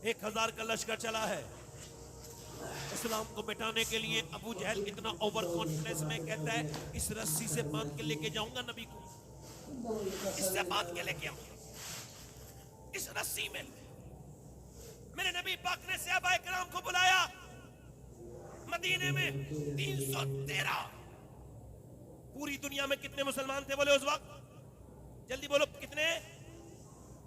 1000 का लश्कर चला है इस्लाम को मिटाने के लिए। अबू जहल इतना ओवर कॉन्फिडेंस में कहता है इस रस्सी से बांध के लेके जाऊंगा नबी को, इससे बांध के लेके आऊंगा, इस रस्सी में। मेरे नबी पाक ने सहाबा इकराम को बुलाया मदीने में 313। पूरी दुनिया में कितने मुसलमान थे बोले उस वक्त? जल्दी बोलो कितने?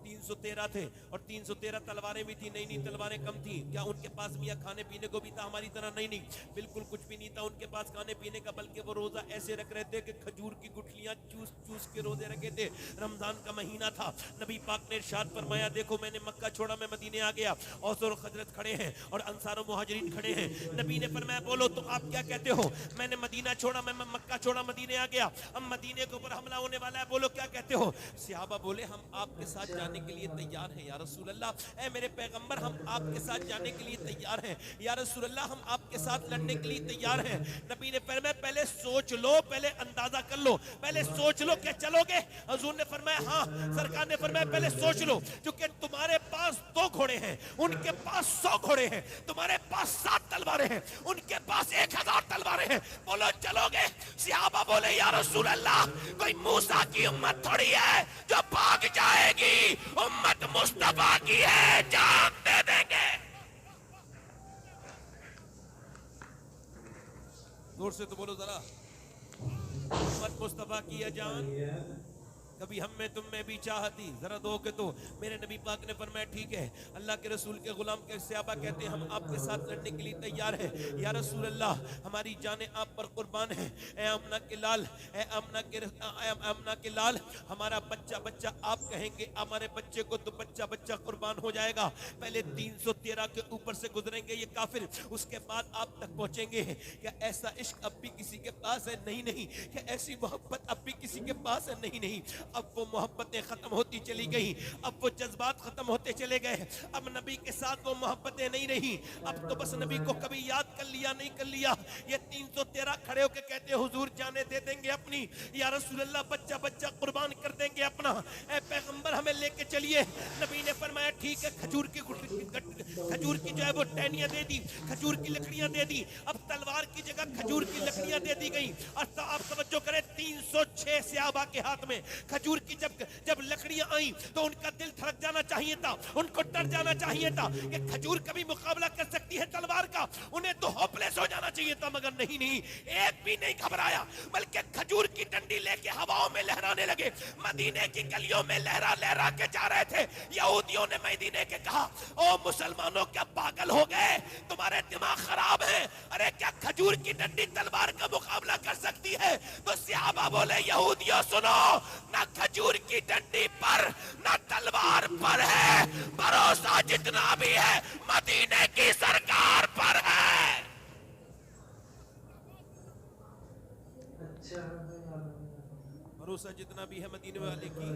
313 थे। और 313 तलवारें भी थी। नई नई तलवारें कम थी क्या? उनके पास मियाँ खाने पीने को भी था हमारी तरह? नहीं, बिल्कुल कुछ भी नहीं था उनके पास खाने पीने का, बल्कि वो रोजा ऐसे रख रहे थे कि खजूर की गुठलियां चूस चूस के रोजे रखे थे। रमजान का महीना था। नबी पाक ने इरशाद फरमाया देखो मैंने मक्का छोड़ा, मैं मदीने आ गया। औस और खजरत खड़े हैं और अंसार और मुहाजिरीन खड़े हैं। नबी ने फरमाया बोलो तो आप क्या कहते हो? मैंने मदीना छोड़ा, मैं मक्का छोड़ा, मदीने आ गया, अब मदीने के ऊपर हमला होने वाला है, बोलो क्या कहते हो? सहाबा बोले हम आपके साथ जाने के लिए तैयार हैं या रसूल अल्लाह। ऐ मेरे पैगंबर हम आपके साथ जाने के लिए तैयार हैं या रसूल अल्लाह, हम आपके साथ लड़ने के लिए तैयार हैं। नबी ने फरमाया पहले सोच लो, पहले अंदाजा कर लो, पहले सोच लो क्या चलोगे? हुजूर ने फरमाया हाँ। सरकार ने फरमाया पहले सोच लो, क्योंकि तुम्हारे पास 2 घोड़े हैं, उनके पास 100 घोड़े हैं, तुम्हारे पास 7 तलवारें हैं, उनके पास 1000 तलवारें हैं, बोलो चलोगे? सहाबा बोले या रसूल अल्लाह, कोई मूसा की उम्मत थोड़ी है जो भाग जाएगी, उम्मत मुस्तफा की है, जान दे देंगे। जोर से तो बोलो जरा, उम्मत मुस्तफा की है जान, कभी हम में तुम में भी चाहती, जरा दो के तो। मेरे नबी पाक ने फरमाया ठीक है। अल्लाह के रसूल के गुलाम के सहाबा कहते हैं हम आपके साथ लड़ने के लिए तैयार हैं या रसूल अल्लाह, हमारी जानें आप पर कुर्बान है। ए आमना के लाल, ए आमना के लाल, हमारा बच्चा बच्चा आप कहेंगे, हमारे बच्चे को तो बच्चा बच्चा कुर्बान हो जाएगा। पहले 313 के ऊपर से गुजरेंगे ये काफिर, उसके बाद आप तक पहुंचेंगे। क्या ऐसा इश्क अब भी किसी के पास है? नहीं। क्या ऐसी मोहब्बत अब भी किसी के पास है? नहीं। अब वो मोहब्बतें खत्म होती चली गई, अब वो जज्बात खत्म होते चले गए, अब नबी के साथ वो मोहब्बतें नहीं रही। अब तो बस नबी को कभी याद कर लिया नहीं कर लिया। ये 313 खड़े होकर कहते हुजूर जाने दे देंगे अपनी, या रसूल अल्लाह बच्चा बच्चा कुर्बान कर देंगे अपना, ए पैगंबर हमें लेके चलिए। नबी ने फरमाया ठीक है, खजूर की जो है वो टहनियां दे दी, खजूर की लकड़ियां दे दी। अब तलवार की जगह खजूर की लकड़ियां दे दी गई। और आप तवज्जो करें 306 सहाबा के हाथ में खजूर की जब लकड़ियां आई तो उनका दिल धड़क जाना चाहिए था, उनको डर जाना चाहिए था कि खजूर कभी मुकाबला कर सकती है तलवार का। उन्हें तो होपलेस हो जाना चाहिए था, मगर नहीं, एक भी नहीं घबराया, बल्कि खजूर की डंडी लेके हवाओं में लहराने लगे। मदीने की गलियों में लहरा लहरा के जा रहे थे। यहूदियों ने मदीने के कहा ओ मुसलमानों क्या पागल हो गए, तुम्हारे दिमाग खराब है? अरे क्या खजूर की डंडी तलवार का मुकाबला कर सकती है? तो सहाबा बोले यहूदियों सुनो, ना खजूर की डंडी पर ना तलवार पर है, भरोसा जितना भी है मदीने की सरकार पर है। भरोसा जितना भी है मदीने वाले की,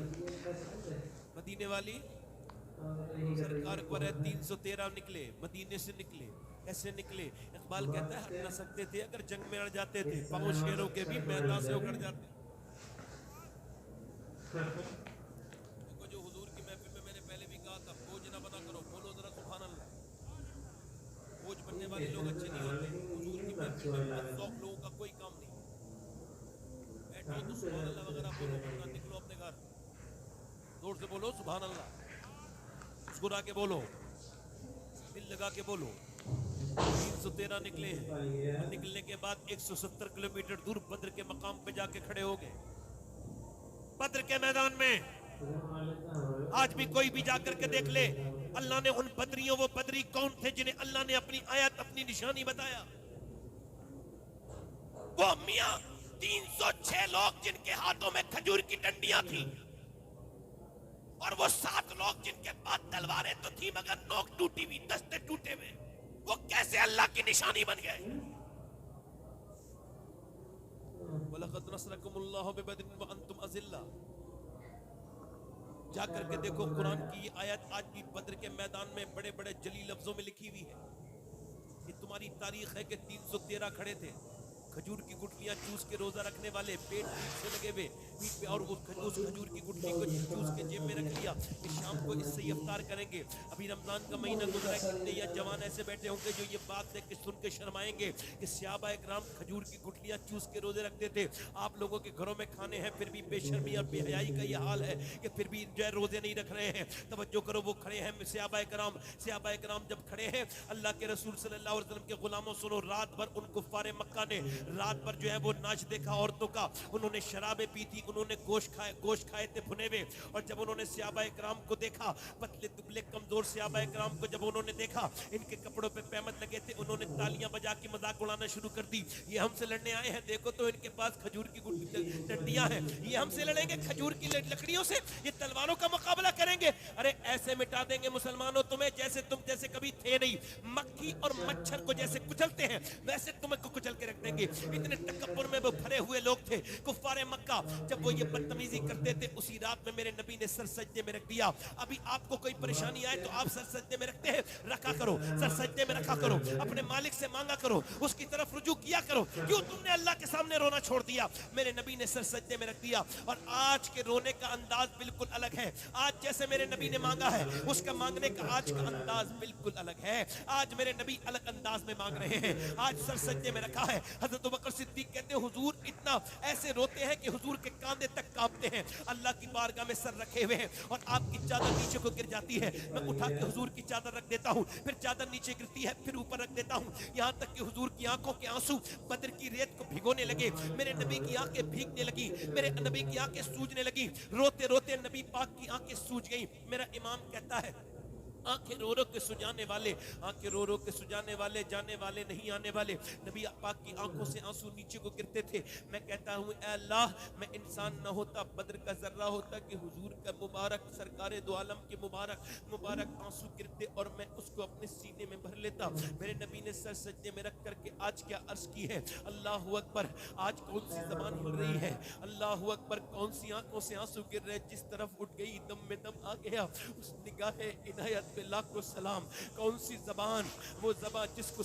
मदीने वाली सरकार पर है। 313 निकले, मदीने से निकले, ऐसे निकले। इकबाल कहता है हट न सकते थे अगर जंग में अड़ जाते थे, पांव शेरों के भी मैदान से उखड़ जाते। देखो जो हुजूर की महफिल में मैंने पहले भी कहा था, बोझ ना बना करो, बोलो जरा सुभान अल्लाह। बोझ बनने वाले लोग अच्छे नहीं होते। हुजूर की महफिल में 100 लोगों का कोई काम नहीं, बैठो तो सुभान अल्लाह वगैरह बोलो, वरना निकलो अपने घर। जोर से बोलो सुभान अल्लाह, मुस्कुरा के बोलो, दिल लगा के बोलो। 313 निकले हैं। निकलने के बाद 170 किलोमीटर दूर बद्र के मकाम पे जाके खड़े हो गए। बद्र के मैदान में आज भी कोई भी जाकर के देख ले, अल्लाह ने उन बदरियों, वो बदरी कौन थे जिन्हें अल्लाह ने अपनी आयत, अपनी निशानी बताया? वो मियां 306 लोग जिनके हाथों में खजूर की डंडियां थी, और वो 7 लोग जिनके पास तलवारें तो थी मगर नोक टूटी हुई, दस्ते टूटे हुए, वो कैसे अल्लाह की निशानी बन गए? वलक़द नसरकुमुल्लाहु बिबद्रिन व अंतुम अज़िल्ला। जाकर के देखो कुरान की ये आयत आज भी बद्र के मैदान में बड़े बड़े जली लफ्जों में लिखी हुई है। ये तुम्हारी तारीख है कि 313 खड़े थे, खजूर की गुठलियां चूस के रोजा रखने वाले, पेट पीठ से लगे हुए, पीठ पे और उस खजूर की गुठली को चूस के जेब में रख लिया कि शाम को इससे ही इफ्तार करेंगे। अभी रमजान का महीना गुजरा है, कितने या जवान ऐसे बैठे होंगे जो ये बात देख के सुन के शर्माएंगे कि सहाबा इकराम खजूर की गुठलियां चूस के रोजे रखते थे। आप लोगों के घरों में खाने हैं फिर भी बेशर्मी और बेहयाई का ये हाल है कि फिर भी जो है रोजे नहीं रख रहे हैं। तवज्जो करो, वो खड़े हैं सहाबा इकराम जब खड़े हैं, अल्लाह के रसूल सल्लल्लाहु अलैहि वसल्लम के गुलामों, सुनो, रात भर उन कुफ्फारे मक्का ने रात भर जो है वो नाच देखा औरतों का, उन्होंने शराबें पी थी, उन्होंने गोश्त खाए थे भुने हुए। और जब उन्होंने सहाबा इकराम को देखा, पतले दुबले कमजोर सहाबा इकराम को जब उन्होंने देखा, इनके कपड़ों पे पैमत लगे थे, उन्होंने तालियां बजा के मजाक उड़ाना शुरू कर दी। ये हमसे लड़ने आए हैं, देखो तो इनके पास खजूर की डंडियां हैं, ये हमसे लड़ेंगे खजूर की लकड़ियों से, ये तलवारों का मुकाबला करेंगे। अरे ऐसे मिटा देंगे मुसलमानों तुम्हें जैसे तुम जैसे कभी थे नहीं। मक्खी और मच्छर को जैसे कुचलते हैं वैसे तुम्हें को कुचल के रख देंगे। इतने तकब्बुर में वो भरे हुए लोग थे कुफ्फारे मक्का। जब वो ये बदतमीजी करते थे, उसी रात में मेरे नबी ने सर सजदे में रख दिया। अभी आपको कोई परेशानी आए तो आप सर सजदे में रखते हैं, रखा करो, सर सजदे में रखा करो, अपने मालिक से मांगा करो, उसकी तरफ रुजू किया करो। क्यों तुमने अल्लाह के सामने रोना छोड़ दिया? मेरे नबी ने सर सजदे में रख दिया। और आज के रोने का अंदाज बिल्कुल अलग है। आज जैसे मेरे नबी ने मांगा है, उसका मांगने का आज का अंदाज बिल्कुल अलग है। आज मेरे नबी अलग अंदाज में मांग रहे हैं, आज सर सजदे में रखा है। हजरत अबू बकर सिद्दीक कहते हैं, हुजूर इतना ऐसे रोते हैं कि हुजूर के कांधे तक कांपते हैं, अल्लाह की बारगाह में सर रखे हुए हैं। और आपकी चादर नीचे को गिर जाती है, मैं उठा के हुजूर की चादर रख देता हूँ, फिर चादर नीचे गिरती है, फिर ऊपर रख देता हूँ, यहाँ तक कि हुजूर की आंखों के आंसू बद्र की रेत को भिगोने लगे। मेरे नबी की आंखें भीगने लगी, मेरे नबी की आंखें सूजने लगी। रोते रोते नबी पाक की आंखें सूज गई। मेरा इमाम कहता है, आंखें रो रो के सुजाने वाले, आंखें रो रो के सुजाने वाले, जाने वाले नहीं आने वाले। नबी पाक की आंखों से आंसू नीचे को गिरते थे। मैं कहता हूँ, ऐ अल्लाह, मैं इंसान न होता, बद्र का जर्रा होता कि हुजूर का मुबारक, सरकारे दो आलम के मुबारक आंसू गिरते और मैं उसको अपने सीने में भर लेता। मेरे नबी ने सर सजदे में रख करके आज क्या अर्ज की है, अल्लाह अकबर। आज कौन सी जबान हिल रही है, अल्लाह अकबर। कौन सी आंखों से आंसू गिर रहे, जिस तरफ उठ गई दम में दम आ गया, उस निगाह इनायत पे लाखों सलाम। कौन सी जबान, वो जबान जिसको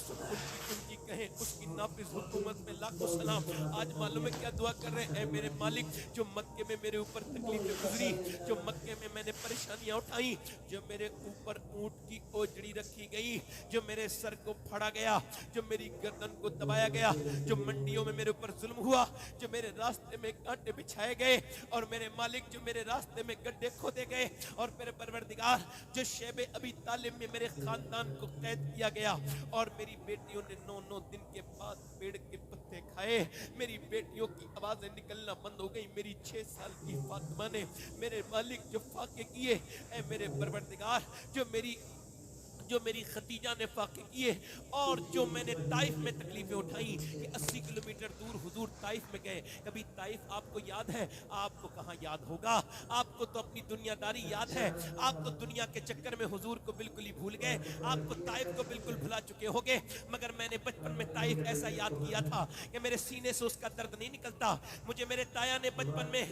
उनकी कहें, उसकी नाफिज हुकूमत में लाखों सलाम। आज मालूम है क्या दुआ कर रहे हैं, मेरे मालिक, जो मक्के में मेरे ऊपर तकलीफें गुजरी, जो मक्के में मैंने परेशानियां उठाई, जो मेरे ऊपर ऊंट की ओजड़ी रखी गई, जो मेरे सर को फाड़ा गया, जो मेरी गर्दन को दबाया गया, जो मंडियों में मेरे ऊपर जुल्म हुआ, जो मेरे रास्ते में कांटे बिछाए गए, और मेरे मालिक जो मेरे रास्ते में गड्ढे खोदे गए, और मेरे परवरदिगार जो शेबे अभी तालिब में मेरे खानदान को कैद किया गया, और मेरी बेटियों ने 9-9 दिन के बाद पेड़ के पत्ते खाए, मेरी बेटियों की आवाजें निकलना बंद हो गई। मेरी 6 साल की फातिमा ने मेरे मालिक जो फाके किए, ऐ मेरे परवरदिगार, जो मेरी खदीजा ने फाके किए, और जो मैंने ताइफ में तकलीफें उठाई कि 80 किलोमीटर दूर हुजूर ताइफ में गए। कभी ताइफ आपको याद है? आपको कहाँ याद होगा, आपको तो अपनी दुनियादारी याद है। आप तो दुनिया के चक्कर में हुजूर को बिल्कुल ही भूल गए, आपको ताइफ को बिल्कुल भुला चुके होगे। मगर मैंने बचपन में ताइफ ऐसा याद किया था कि मेरे सीने से उसका दर्द नहीं निकलता। मुझे मेरे ताया ने बचपन में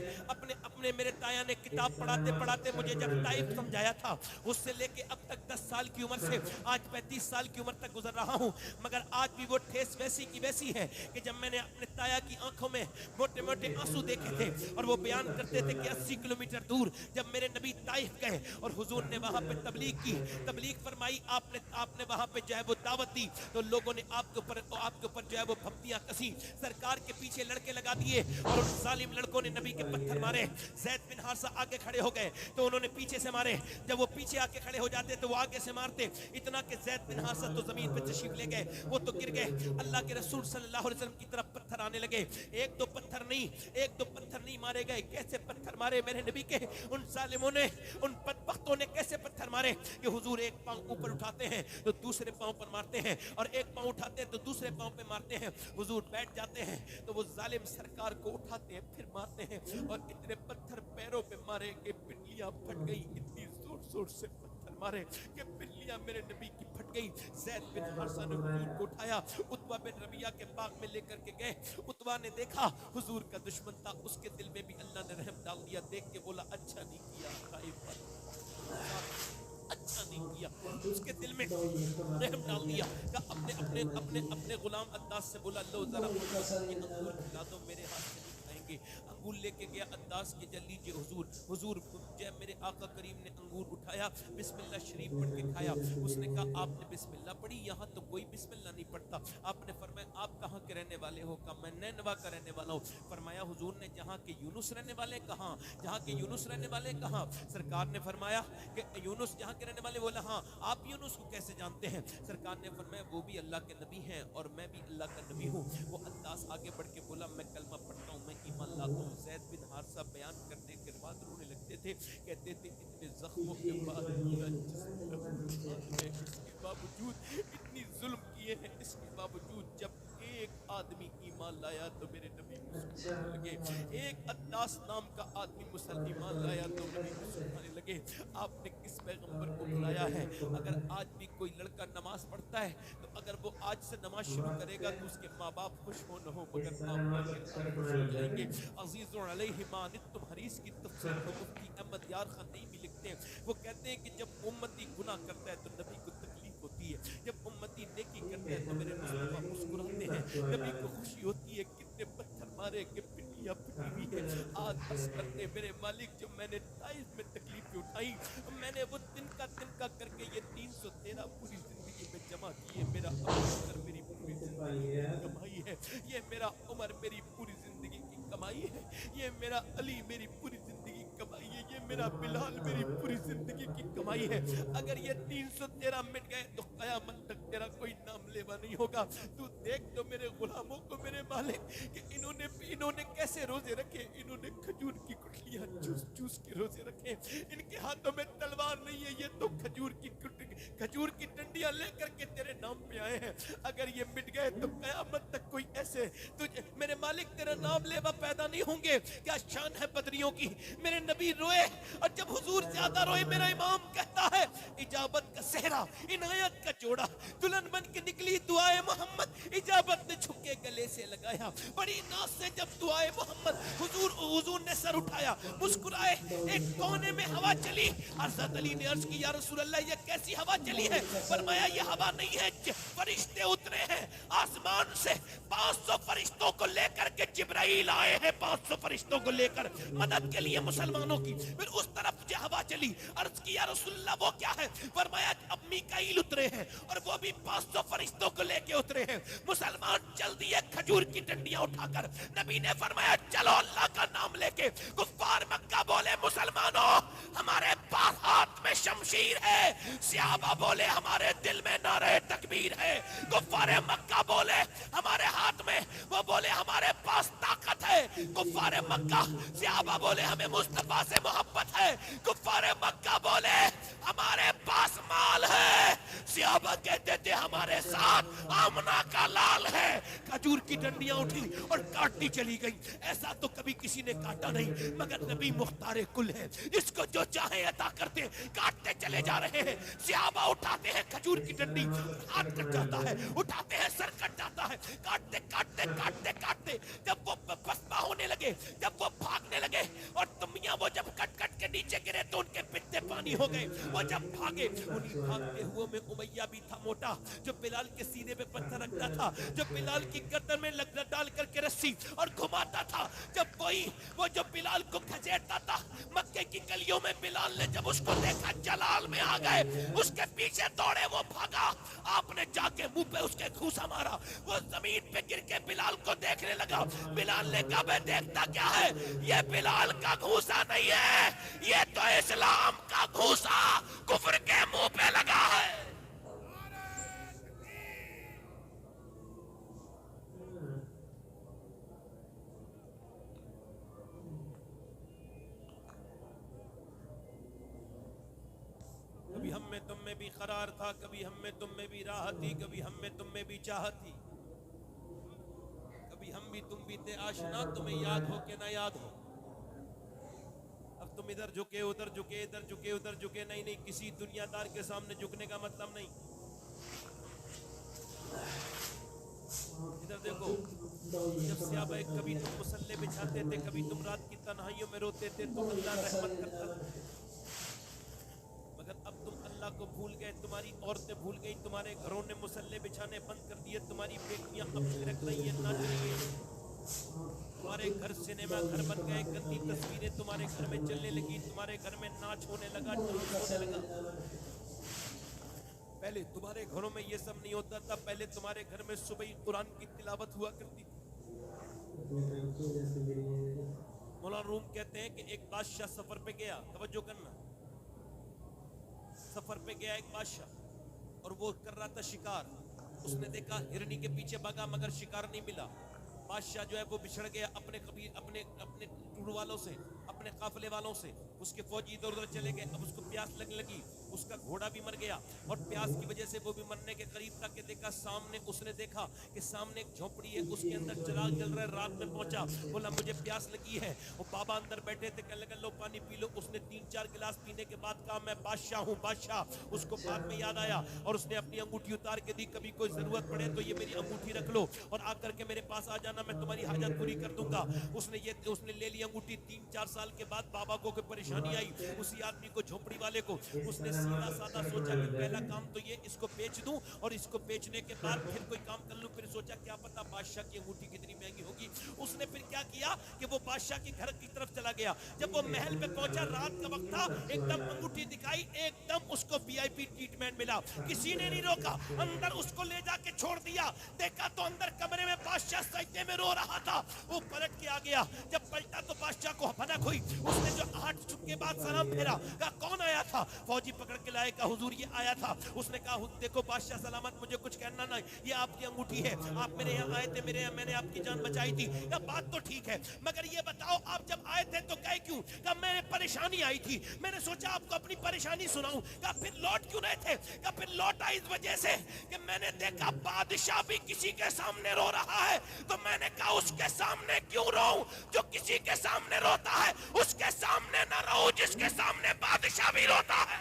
अपने मेरे ताया ने किताब पढ़ाते पढ़ाते मुझे जब ताइफ समझाया था, उससे लेके अब तक 10 साल की उम्र से आज 35 साल की उम्र तक गुजर रहा हूं, मगर आज भी वो ठेस वैसी की वैसी है कि जब मैंने अपने ताया की आंखों में मोटे मोटे आंसू देखे थे, और वो बयान करते थे कि 80 किलोमीटर दूर जब मेरे नबी ताइफ गए और हुजूर ने वहां पे तबलीग फरमाई, आपने वहां पे जो है वो दावत दी, तो लोगों ने आपके ऊपर जो है वो भक्तियां कसी, सरकार के पीछे लड़के लगा दिए, और उन जालिम लड़कों ने नबी के पत्थर मारे। ज़ैद बिन हारिसा आगे खड़े हो गए तो उन्होंने पीछे से मारे, जब वो पीछे आके खड़े हो जाते तो वो आगे से मारते, इतना कि ज़ैद बिन हारिसा तो जमीन पे तशरीफ ले गए, वो तो गिर गए। अल्लाह के रसूल सल्लल्लाहु अलैहि वसल्लम की तरफ पत्थर आने लगे। एक दो पत्थर नहीं मारे गए। कैसे पत्थर मारे मेरे नबी के उन जालिमों ने, उन बदबख्तों ने कैसे पत्थर मारे कि हुजूर एक पांव ऊपर उठाते हैं तो दूसरे पांव पर मारते हैं, और एक पांव उठाते हैं तो दूसरे पांव पे मारते हैं। हुजूर बैठ जाते हैं तो वो जालिम सरकार को उठाते हैं फिर मारते हैं, और इतने पत्थर पैरों पे मारे कि पिंडलियां फट गई। इतनी जोर जोर से पत्थर मारे कि पिंडलियां मेरे नबी की फट गई। ज़ैद बिन हारिसा ने हुजूर को उठाया, उतबा बिन रबिया के बाग में लेकर के गए। उतबा ने देखा हुजूर का दुश्मन था, उसके दिल में भी अल्लाह ने रहम डाल दिया। देख के बोला अच्छा नहीं किया, अच्छा नहीं किया, उसके दिल में रहम डाल दिया। अपने गुलाम अद्दास से बोला, लो जरा अंगूर खिला दो, मेरे हाथ से नहीं खाएंगे। پھول لے کے گیا، انداز کے جل لیجیے حضور، حضور جب میرے آقا کریم نے انگور اٹھایا، بسم اللہ شریف پڑھ کے کھایا. اس نے کہا آپ نے بسم اللہ پڑھی؟ یہاں تو کوئی بسم اللہ نہیں پڑھتا. آپ نے فرمایا آپ کہاں کے رہنے والے ہو؟ کہا میں نینوا کا رہنے والا ہوں. فرمایا حضور نے جہاں کے یونس رہنے والے کہاں؟ جہاں کے یونس رہنے والے کہاں؟ سرکار نے فرمایا کہ یونس جہاں کے رہنے والے. بولا ہاں. آپ یونس کو کیسے جانتے ہیں؟ سرکار نے فرمایا وہ بھی اللہ کے نبی ہیں اور میں بھی اللہ کا نبی ہوں. وہ انداز آگے بڑھ کے بولا میں کلمہ پڑھتا ہوں، میں ایمان لاتا ہوں. زید بن حارثہ بیان کرنے کے بعد رونے لگتے تھے، کہتے تھے اتنے زخموں کے بعد پورا جسم ہے، اس کے باوجود اتنی ظلم کیے ہیں، اس کے باوجود جب ایک آدمی ایمان لایا تو میرے نبی مسکرانے لگے. ایک انداز نام کا آدمی ایمان لایا تو نبی مسکرانے لگے. آپ نے کس پیغمبر کو بلایا ہے؟ اگر آج بھی کوئی لڑکا نماز پڑھتا ہے تو اگر وہ آج سے نماز شروع کرے گا تو اس کے ماں باپ خوش ہو نہ ہو مگر آپ خوش ہو جائیں گے. عزیز علیہ ما عنتم حریص کی تفسیر کو مفتی احمد یار خان نئی بھی لکھتے ہیں. وہ کہتے ہیں کہ جب امتی گناہ کرتا ہے تو نبی کو تکلیف ہوتی ہے، جب امتی نیکی کرتا ہے تو میرے مصطفیٰ مسکراتے ہیں، نبی کو خوشی ہوتی ہے. کتنے پتھر مارے کہ پنڈلیاں پھٹی ہوئی ہے. آج بس کرتے میرے مالک، جب میں نے طائف میں تکلیفیں اٹھائی، میں نے وہ تنکا کر کے یہ 313 پوری زندگی میں جمع کیے. میرا ابو بکر میری پوری زندگی کی کمائی ہے، یہ میرا عمر میری پوری زندگی کی کمائی ہے، یہ میرا علی میری پوری زندگی کی کمائی ہے، یہ میرا بلال میری پوری زندگی کی کمائی ہے. اگر یہ 313 مٹ گئے تو قیامت تک تیرا کوئی نام لیوا نہیں ہوگا. تو دیکھ تو میرے غلاموں کو میرے مالک کہ انہوں نے کیسے روزے رکھے. انہوں نے کھجور کی گٹلیاں چوس چوس کے روزے رکھے. ان کے ہاتھوں میں تلوار نہیں ہے، یہ تو کھجور کی ڈنڈیاں لے کر کے تیرے نام پہ آئے ہیں. اگر یہ مٹ گئے تو قیامت تک کوئی ایسے میرے مالک تیرا نام لیوا پیدا نہیں ہوں گے. کیا شان ہے بدریوں کی. میرے نبی روئے اور جب حضور زیادہ روئے میرا امام کہتا ہے اجابت کا صحرا، عنایت کا جوڑا، دلہن بن کے نکلی دعائے محمد، اجابت نے چھک کے گلے سے لگایا. بڑی ناز سے جب دعائے محمد حضور نے سر اٹھایا، مسکرائے. ایک کونے میں ہوا چلی. حضرت علی نے عرض کی یا رسول اللہ یہ کیسی ہوا چلی ہے؟ فرمایا یہ ہوا نہیں ہے، فرشتے اترے ہیں آسمان سے. 500 فرشتوں کو لے کر کے جبرائیل آئے ہیں، 500 فرشتوں کو لے کر مدد کے لیے مسلمانوں کی. پھر اس طرف جو ہوا چلی، عرض کی یا رسول اللہ وہ کیا ہے؟ فرمایا اب میکائیل اترے ہیں اور وہ بھی 500 فرشتوں کو لے کے اترے ہیں. مسلمان چل دیے کھجور کی ڈنڈیاں اٹھا کر. نبی نے فرمایا چلو اللہ کا نام لے کے. کفار مکہ بولے مسلمانوں ہمارے پاس ہاتھ میں شمشیر ہے. صحابہ بولے ہمارے دل میں نعرہ تکبیر ہے. کفار مکہ بولے ہمارے ہاتھ میں، وہ بولے ہمارے پاس طاقت ہے. کفار مکہ، صحابہ بولے ہمیں مصطفیٰ سے محبت ہے. کفار مکہ بولے ہمارے پاس مال ہے. صحابہ کہتے تھے ہمارے ساتھ آمنہ کا لال ہے. کھجور کی ڈنڈیاں اٹھی اور کاٹتی چلی گئی. ایسا تو کبھی کسی نے کاٹا نہیں مگر نبی مختار کل ہے، جس کو جو چاہے عطا کرتے. کاٹتے چلے جا رہے ہیں. صحابہ اٹھاتے ہیں کھجور کی ڈنڈی، ہاتھ کٹ جاتا ہے، اٹھاتے ہیں سر کٹ جاتا ہے. کاٹتے کاٹتے کاٹتے کاٹتے جب وہ پسپا ہونے لگے، جب وہ بھاگنے لگے اور تمیاں وہ جب کٹ کٹ کے نیچے گرے تو ان کے پتے پانی ہو گئے. وہ جب بھاگے، انہی بھاگتے ہوئے میں امیہ بھی تھا موٹا جو بلال کے سینے پہ پتھر رکھتا تھا، جو بلال کی گردن میں ڈال کر کے رسی اور گھماتا تھا. جب وہ جو بلال کو کھسیٹتا تھا، مکے کی گلیوں میں بلال نے جب اس کو دیکھا جلال میں آ گئے، اس کے پیچھے دوڑے، وہ بھاگا. آپ نے جا کے منہ پہ اس کے گھوسا مارا. وہ زمین پہ گر کے بلال کو دیکھنے لگا. بلال نے کہا میں دیکھتا کیا ہے؟ یہ بلال کا گھوسا نہیں ہے، یہ تو اسلام کا گھوسا کفر کے منہ پہ لگا ہے. کبھی ہم میں تم میں بھی قرار تھا، کبھی ہم میں تم میں بھی راحت تھی، کبھی ہم میں تم میں بھی چاہت تھی. کبھی ہم بھی تم بھی تھے آشنا، تمہیں یاد ہو کہ نہ یاد ہو. اب تم ادھر جھکے ادھر جھکے، ادھر جھکے ادھر جھکے. نہیں کسی دنیا دار کے سامنے جھکنے کا مطلب نہیں. ادھر دیکھو، جب صحابہ کبھی تم مصلے بچھاتے تھے، کبھی تم رات کی تنہائیوں میں روتے تھے تو اللہ رحمت کرتا تھا. مگر اب تم اللہ کو بھول گئے، تمہاری عورتیں بھول گئی، تمہارے گھروں نے مصلے بچھانے بند کر دیے، تمہاری بیٹیاں اپنے رکھ رہی ہیں ناچ رہی ہیں. तुम्हारे घर सिनेमा घर बन गए, गंदी तस्वीरें तुम्हारे घर में चलने लगी, तुम्हारे घर में नाच होने लगा, डांस होने लगा। पहले तुम्हारे घरों में ये सब नहीं होता था, पहले तुम्हारे घर में सुबह ही कुरान की तिलावत हुआ करती थी। मौलाना रूम कहते हैं कि एक बादशाह सफर पे गया, तवज्जो करना, सफर पे गया एक बादशाह और वो कर रहा था शिकार। उसने देखा हिरनी के पीछे भागा मगर शिकार नहीं मिला। बादशाह जो है वो बिछड़ गया अपने अपने टूर वालों से, अपने काफले वालों से। उसके फौजी इधर उधर चले गए। अब उसको प्यास लगने लगी, उसका घोड़ा भी मर गया और प्यास की वजह से वो भी मरने के करीब तक के देखा सामने, उसने देखा कि सामने एक झोपड़ी है, उसके अंदर चिराग जल रहा है। रात में पहुंचा, बोला मुझे प्यास लगी है। वो बाबा अंदर बैठे थे, कहने लगा लो पानी पी लो। उसने 3-4 गिलास पीने के बाद कहा मैं बादशाह हूँ बादशाह। उसको बाद में याद आया और उसने अपनी अंगूठी उतार के दी, कभी कोई जरूरत पड़े तो ये मेरी अंगूठी रख लो और आकर के मेरे पास आ जाना, मैं तुम्हारी हाजत पूरी कर दूंगा। उसने ले ली अंगूठी। 3-4 साल के बाद बाबा को कोई परेशानी आई, उसी आदमी को, झोपड़ी वाले को। उसने सीधा साधा सोचा कि पहला काम तो ये इसको बेच दूं और इसको बेचने के बाद फिर कोई काम कर लूं। फिर सोचा क्या पता बादशाह की अंगूठी कितनी महंगी होगी। उसने फिर क्या किया कि वो बादशाह के घर की तरफ चला गया। जब वो महल पे पहुंचा, रात का वक्त था, एकदम अंगूठी दिखाई, एकदम उसको वीआईपी ट्रीटमेंट मिला। किसी ने नहीं रोका, अंदर उसको ले जाके छोड़ दिया। देखा तो अंदर कमरे में बादशाह सजदे में रो रहा था। वो पलट के आ गया। जब पलटा तो बादशाह को भनक हुई। उसने जो 8 चुप के बाद सलाम फेरा, कहा कौन आया था? फौजी पकड़ के लाए, कहा हुजूर ये आया था। उसने कहा देखो बादशाह सलामत, मुझे कुछ कहना नहीं, ये आपकी अंगूठी है, आप मेरे यहाँ आए थे, मैंने आपकी जान बचाई थी। या बात तो ठीक है, मगर ये बताओ आप जब आए थे तो गए क्यों? कहा मेरे परेशानी आई थी, मैंने सोचा आपको अपनी परेशानी सुनाऊं। कहा फिर लौट क्यों रहे थे? कहा फिर लौट आई इस वजह से कि मैंने देखा बादशाह भी किसी के सामने रो रहा है, तो मैंने कहा उसके सामने क्यों रोऊं? जो किसी के सामने रोता है उसके सामने न रो, जिसके सामने बादशाह भी रोता है।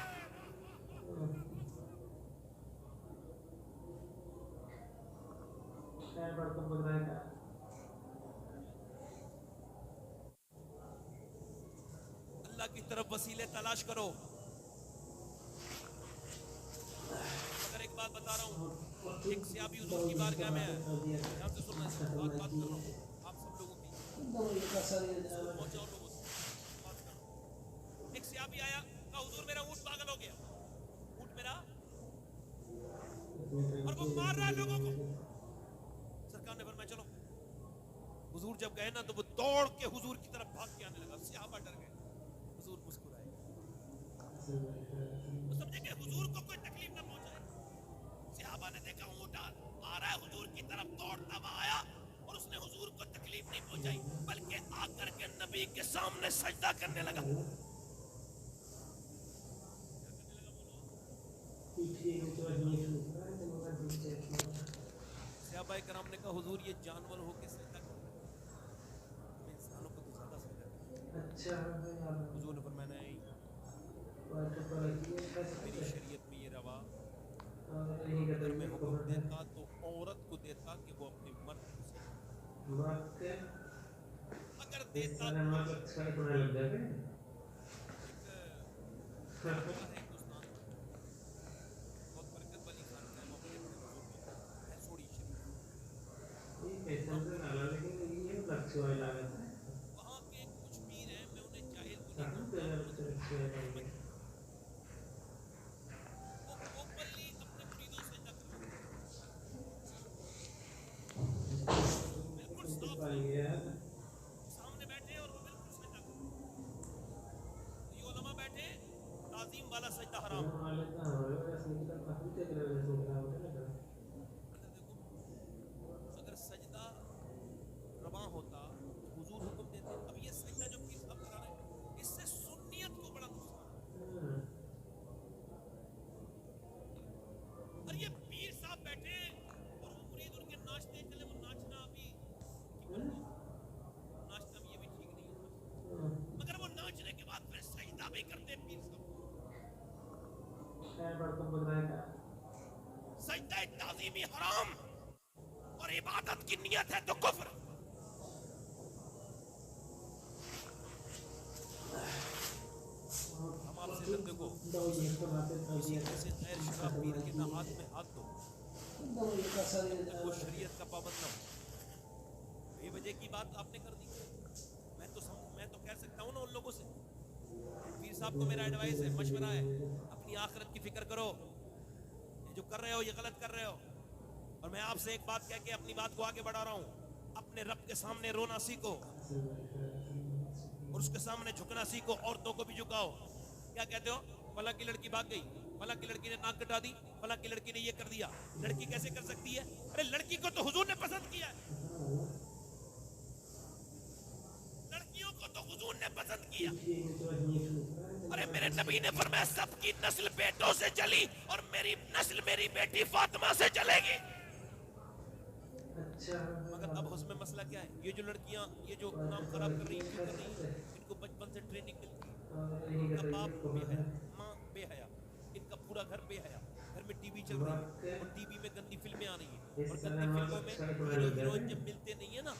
अल्लाह की तरफ वसीले तलाश करो। अगर एक बात बता रहा हूँ, एक सियाबी हुजूर की बारगाह में है, ध्यान से सुनना, बात कर रहा हूँ आप सब लोगों की, पहुंचाओ लोगों से, बात करो। एक सियाबी आया, कहा हुजूर मेरा ऊंट पागल हो गया, ऊंट मेरा, और वो मार रहा है लोगों को। सरकार ने फरमाया चलो। हुजूर जब गए ना तो वो दौड़ के हुजूर की तरफ भाग के आने लगा। सहाबा डर गए, हुजूर मुस्कुराए, वो समझे कि हुजूर को कोई तकलीफ ना पहुंचाए। सहाबा ने देखा ऊंट आ रहा है हुजूर की तरफ, दौड़ता हुआ आया और उसने हुजूर को तकलीफ नहीं पहुंचाई, बल्कि आकर के नबी के सामने सजदा करने लगा। सहाबा कराम ने कहा हुजूर ये जानवर हो के सजदा करता है, हम इंसानों को तो ज्यादा सजदा करते हैं। हुजूर ने फरमाया नहीं, मेरी शरीयत में ये रवा, अगर मैं हुक्म देता तो औरत को देता कि वो अपने मर्द को सजदा, अगर देता तो हिंदुस्तान बहुत बरकत वाली खान का है, सोड़ी शरीफ, वहाँ के कुछ पीर हैं, मैं उन्हें जाहिल भी नहीं कहूँगा, वो ओपनली अपने मुरीदों से टकराते हैं, बिल्कुल साफ सामने बैठे और वो बिल्कुल सजदा करते हैं। ये उलमा बैठे, ताज़ीम वाला सजदा हराम। अगर सजदा रवा होता तो हुजूर हुक्म देते। अब ये सजदा जो पीर साहब करा रहे हैं, इससे सुन्नियत को बड़ा नुकसान। और ये पीर साहब बैठे और वो मुरीद उनके नाचते चले, वो नाचना अभी नाचना भी ये भी ठीक नहीं है, मगर वो नाचने के बाद फिर सजदा भी करते पीर साहब। सजदा ताज़ीमी हराम और इबादत की नियत है तो कुफ्र। हम आपसे बंदे को किसी ऐसे गैर शुरा पीर के ना हाथ में हाथ दो, वो शरीयत का पाबंद ना हो। بے وجہ کی بات آپ نے کر دی. میں تو کہہ سکتا ہوں نا ان لوگوں سے, پیر صاحب کو میرا ایڈوائس ہے, مشورہ ہے, اپنی آخرت کی فکر کرو, یہ جو کر رہے ہو یہ غلط کر رہے ہو. اور میں آپ سے ایک بات کہہ کے اپنی بات کو آگے بڑھا رہا ہوں, اپنے رب کے سامنے رونا سیکھو اور اس کے سامنے جھکنا سیکھو. عورتوں کو بھی جھکاؤ. کیا کہتے ہو, فلاں کی لڑکی بھاگ گئی, فلاں کی لڑکی نے ناک کٹا دی, فلاں کی لڑکی نے یہ کر دیا. لڑکی کیسے کر سکتی ہے؟ ارے لڑکی کو تو حضور نے پسند کیا ہے, لڑکیوں کو تو حضور نے پسند کیا. ارے میرے نبی نے فرمایا سب کی نسل بیٹوں سے چلی اور میری نسل میری بیٹی فاطمہ سے چلے گی. مگر اب اس میں مسئلہ کیا ہے, یہ جو لڑکیاں یہ جو نام خراب کر رہی ہیں, کیوں کر رہی ہیں؟ ان کو بچپن سے ٹریننگ ملتی ہے, ان کا باپ بے حیا, ماں بے حیا, ان کا پورا گھر بے حیا, گھر میں ٹی وی چل رہی ہے اور ٹی وی میں گندی فلمیں آ رہی ہیں, اور گندی فلموں میں ہیرو ہیروئن جب ملتے نہیں ہیں نا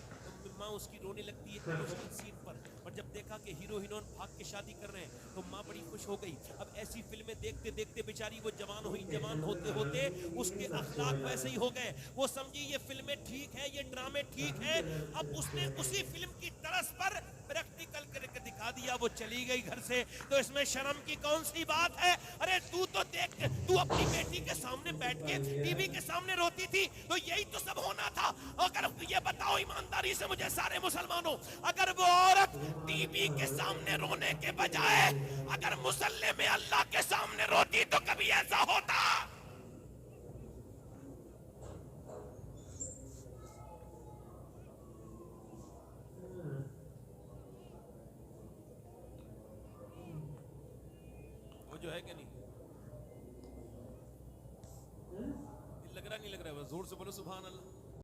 تو ماں اس کی رونے لگتی ہے ایموشنل سین پر, اور جب دیکھا کہ ہیرو ہیروئن بھاگ کے شادی کر رہے ہیں تو ماں بڑی خوش ہو گئی. اب ایسی فلمیں دیکھتے دیکھتے بیچاری وہ جوان ہوئی, جوان ہوتے ہوتے اس کے اخلاق ویسے ہی ہو گئے. وہ سمجھی یہ فلمیں ٹھیک ہے, یہ ڈرامے ٹھیک ہے. اب اس نے اسی فلم کی طرز پر پریکٹیکل کر کے دکھا دیا, وہ چلی گئی گھر سے. تو اس میں شرم کی کون سی بات ہے؟ ارے تو دیکھ, تو اپنی بیٹی کے سامنے بیٹھ کے ٹی وی کے سامنے روتی تھی, تو یہی تو سب ہونا تھا. اگر یہ بتاؤ ایمانداری سے مجھے سارے مسلمانوں, اگر وہ عورت ٹی وی کے سامنے رونے کے بجائے اگر مصلی میں اللہ کے سامنے روتی تو کبھی ایسا ہوتا؟ وہ جو ہے کہ نہیں, لگ رہا نہیں لگ رہا ہے, زور سے بولو سبحان اللہ.